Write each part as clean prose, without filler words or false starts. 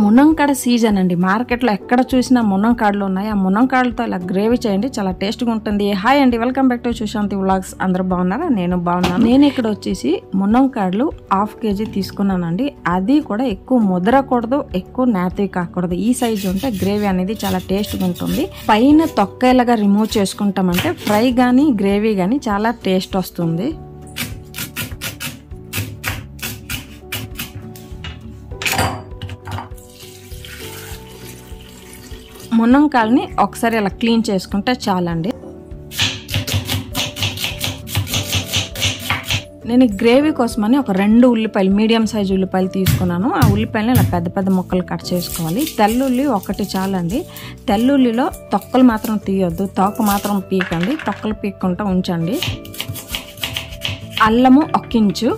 మునంకాడ season అండి. మార్కెట్లో ఎక్కడ చూసినా మునంకాడలు ఉన్నాయి. ఆ మునంకాడలతో ఇలా గ్రేవీ చేయండి, చాలా టేస్ట్గా ఉంటుంది. హాయ్ అండి, welcome back to Sushanti vlogs. అందరూ బాగున్నారా? నేను బాగున్నాను. నేను ఇక్కడ వచ్చేసి మునంకాడలు 1/2 kg తీసుకున్నానండి. అది కూడా ఎక్కువ ముదరకూడదు, ఎక్కువ నేతవి కాకూడదు. ఈ సైజు ఉంటే గ్రేవీ అనేది చాలా టేస్ట్గా ఉంటుంది. పైన తొక్కలాగా రిమూవ్ చేసుకుంటామంటే ఫ్రై కానీ గ్రేవీ కానీ చాలా టేస్ట్ వస్తుంది. మునంకాయని ఒకసారి ఇలా క్లీన్ చేసుకుంటే చాలండి. నేను గ్రేవీ కోసమని ఒక 2 ఉల్లిపాయలు, మీడియం సైజు ఉల్లిపాయలు తీసుకున్నాను. ఆ ఉల్లిపాయలని ఇలా పెద్ద పెద్ద ముక్కలు కట్ చేసుకోవాలి. తెల్లుల్లి ఒకటి చాలండి. తెల్లుల్లిలో తొక్కలు మాత్రం తీయొద్దు, తోక మాత్రం పీకండి, తొక్కలు పీక్కుంటూ ఉంచండి. అల్లము 1 ఇంచు,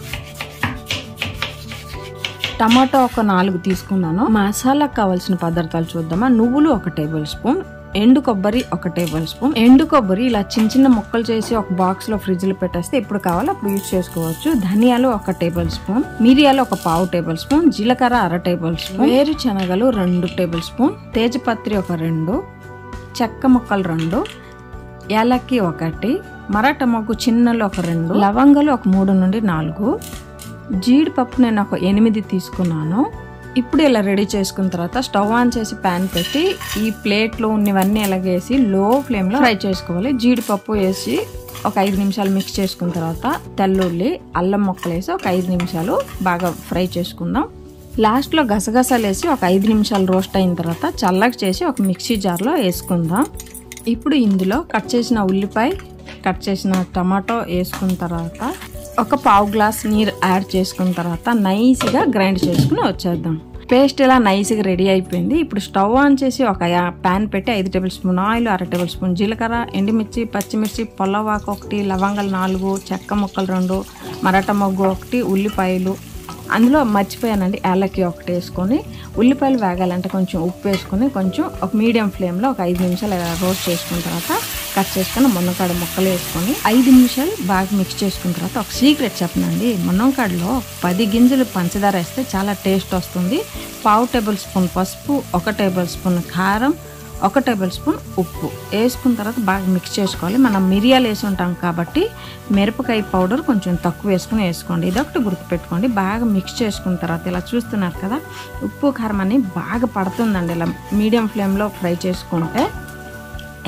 టమాటో ఒక 4 తీసుకున్నాను. మసాలాకు కావాల్సిన పదార్థాలు చూద్దామా. నువ్వులు 1 టేబుల్ స్పూన్, ఎండు కొబ్బరి 1 టేబుల్ స్పూన్. ఎండు కొబ్బరి ఇలా చిన్న చిన్న ముక్కలు చేసి ఒక బాక్స్ లో ఫ్రిడ్జ్ లో పెట్టేస్తే ఎప్పుడు కావాలో అప్పుడు యూజ్ చేసుకోవచ్చు. ధనియాలు 1 టేబుల్ స్పూన్, మిరియాలు 1/4 టేబుల్ స్పూన్, జీలకర్ర 1/2 టేబుల్ స్పూన్, వేరుశనగలు 2 టేబుల్ స్పూన్, తేజపత్రి 2, చెక్క ముక్కలు 2, యాలక్కి 1, మరాఠా మొగ్గు చిన్నలు 2, లవంగాలు 3 నుండి 4, జీడిపప్పు నేను 8 తీసుకున్నాను. ఇప్పుడు ఇలా రెడీ చేసుకున్న తర్వాత స్టవ్ ఆన్ చేసి ప్యాన్ పెట్టి ఈ ప్లేట్లో ఉన్నవన్నీ ఎలాగేసి లో ఫ్లేమ్లో ఫ్రై చేసుకోవాలి. జీడిపప్పు వేసి ఒక 5 నిమిషాలు మిక్స్ చేసుకున్న తర్వాత తెల్లుల్లి, అల్లం ముక్కలు వేసి ఒక 5 నిమిషాలు బాగా ఫ్రై చేసుకుందాం. లాస్ట్లో గసగసాలు వేసి ఒక 5 నిమిషాలు రోస్ట్ అయిన తర్వాత చల్లగా చేసి ఒక మిక్సీ జార్లో వేసుకుందాం. ఇప్పుడు ఇందులో కట్ చేసిన ఉల్లిపాయ, కట్ చేసిన టమాటో వేసుకున్న తర్వాత ఒక 1/2 గ్లాస్ నీరు యాడ్ చేసుకున్న తర్వాత నైస్గా గ్రైండ్ చేసుకుని వచ్చేద్దాం. పేస్ట్ ఇలా నైస్గా రెడీ అయిపోయింది. ఇప్పుడు స్టవ్ ఆన్ చేసి ఒక ప్యాన్ పెట్టి 5 table spoon oil, 1/2 table spoon జీలకర్ర, ఎండుమిర్చి, పచ్చిమిర్చి, పొల్లవాకు 1, లవంగాలు 4, చెక్క ముక్కలు 2, మరాఠా మొగ్గు 1, ఉల్లిపాయలు, అందులో మర్చిపోయానండి యాలక్కి 1 వేసుకొని ఉల్లిపాయలు వేగాలంటే కొంచెం ఉప్పు వేసుకొని కొంచెం ఒక మీడియం ఫ్లేమ్లో ఒక 5 నిమిషాలు రోస్ట్ చేసుకున్న తర్వాత కట్ చేసుకొని మునక్కాడ ముక్కలు వేసుకొని 5 నిమిషాలు బాగా మిక్స్ చేసుకున్న తర్వాత ఒక సీక్రెట్ చెప్పనండి. మునక్కాడలో 10 గింజలు పంచదార వేస్తే చాలా టేస్ట్ వస్తుంది. 1/2 టేబుల్ స్పూన్ పసుపు, 1 టేబుల్ స్పూన్ కారం, 1 టేబుల్ స్పూన్ ఉప్పు వేసుకున్న తర్వాత బాగా మిక్స్ చేసుకోవాలి. మనం మిరియాలు వేసి ఉంటాం కాబట్టి మిరపకాయ పౌడర్ కొంచెం తక్కువ వేసుకోండి. ఇదొకటి గుర్తుపెట్టుకోండి. బాగా మిక్స్ చేసుకున్న తర్వాత ఇలా చూస్తున్నారు కదా, ఉప్పు కారం అని బాగా పడుతుందండి. ఇలా మీడియం ఫ్లేమ్లో ఫ్రై చేసుకుంటే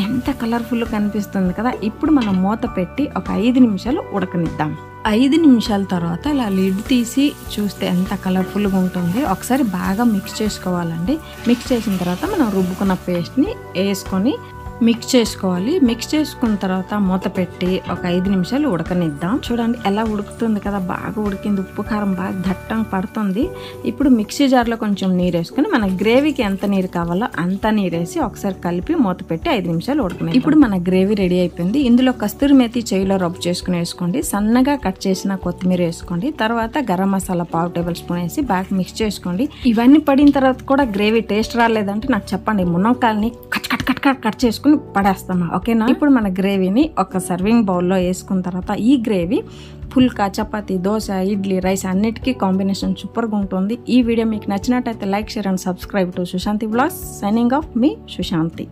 ఎంత కలర్ఫుల్ కనిపిస్తుంది కదా. ఇప్పుడు మనం మూత పెట్టి ఒక 5 నిమిషాలు ఉడకనిద్దాం. 5 నిమిషాల తర్వాత ఇలా లిడ్ తీసి చూస్తే ఎంత కలర్ఫుల్గా ఉంటుంది. ఒకసారి బాగా మిక్స్ చేసుకోవాలండి. మిక్స్ చేసిన తర్వాత మనం రుబ్బుకున్న పేస్ట్ని వేసుకొని మిక్స్ చేసుకోవాలి. మిక్స్ చేసుకున్న తర్వాత మూత పెట్టి ఒక 5 నిమిషాలు ఉడకనిద్దాం. చూడండి ఎలా ఉడుకుతుంది కదా, బాగా ఉడికింది. ఉప్పు కారం బాగా దట్టంగా పడుతుంది. ఇప్పుడు మిక్సీ జార్లో కొంచెం నీరు వేసుకొని మన గ్రేవీకి ఎంత నీరు కావాలో అంత నీరు వేసి ఒకసారి కలిపి మూత పెట్టి 5 నిమిషాలు ఉడకనిద్దాం. ఇప్పుడు మన గ్రేవీ రెడీ అయిపోయింది. ఇందులో కస్తూరి మేతి చేయిలో రబ్ చేసుకుని వేసుకోండి. సన్నగా కట్ చేసిన కొత్తిమీర వేసుకోండి. తర్వాత గరం మసాలా 1/2 టేబుల్ స్పూన్ వేసి బాగా మిక్స్ చేసుకోండి. ఇవన్నీ పడిన తర్వాత కూడా గ్రేవీ టేస్ట్ రాలేదంటే నాకు చెప్పండి. మునక్కాయల్ని కట్ చేసుకుని పడేస్తామా, ఓకేనా? ఇప్పుడు మన గ్రేవీని ఒక సర్వింగ్ బౌల్లో వేసుకున్న తర్వాత ఈ గ్రేవీ పుల్కా, చపాతీ, దోశ, ఇడ్లీ, రైస్ అన్నిటికీ కాంబినేషన్ సూపర్గా ఉంటుంది. ఈ వీడియో మీకు నచ్చినట్టయితే like, share and subscribe to Sushanti vlogs. Signing off me Sushanti.